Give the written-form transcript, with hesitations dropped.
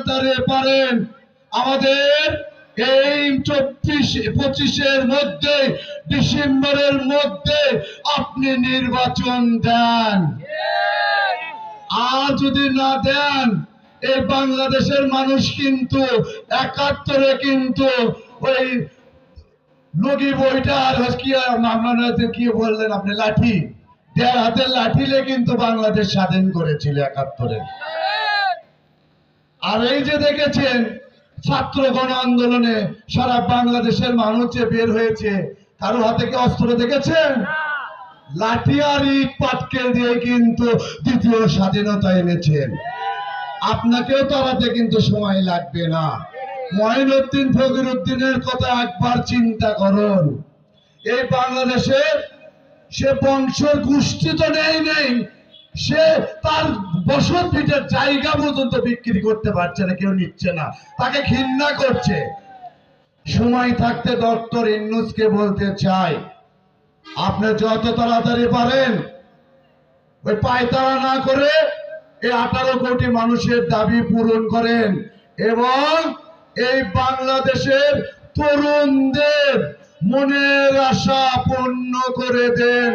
তাড়াতাড়ি পারেন আমাদের এই 24-25-এর মধ্যে, ডিসেম্বরের মধ্যে আপনি নির্বাচন দেন। আর যদি না দেন, এই বাংলাদেশের মানুষ কিন্তু 71-এ কিন্তু ওই লগি বইটা আর কি বললেন আপনি, লাঠি, 1.5 হাতের লাঠিলে কিন্তু বাংলাদেশ স্বাধীন করেছিল 71-এ। আর এই যে দেখেছেন ছাত্র গণ আন্দোলনে সারা বাংলাদেশের মানুষ যে বের হয়েছে, কারো হাতে কি অস্ত্র দেখেছেন? লাঠি আর ইট পাটকেল দিয়ে কিন্তু দ্বিতীয় স্বাধীনতা এনেছেন। আপনাকেও তাড়াতে কিন্তু সময় লাগবে না। মঈনুদ্দিন ফকিরউদ্দিনের কথা একবার চিন্তা করুন। এই বাংলাদেশে সে বংশের গোষ্ঠী তো নেই, সে তার বসত ভিটের জায়গা পর্যন্ত বিক্রি করতে পারছে না, কেউ নিচ্ছে না, তাকে ঘৃণা করছে। সময় থাকতে ডক্টর ইউনূসকে বলতে চাই, আপনি যত তাড়াতাড়ি পারেন ওই পায়তারা না করে এই 18 কোটি মানুষের দাবি পূরণ করেন এবং এই বাংলাদেশের তরুণদের মনের আশা পূর্ণ করে দেন।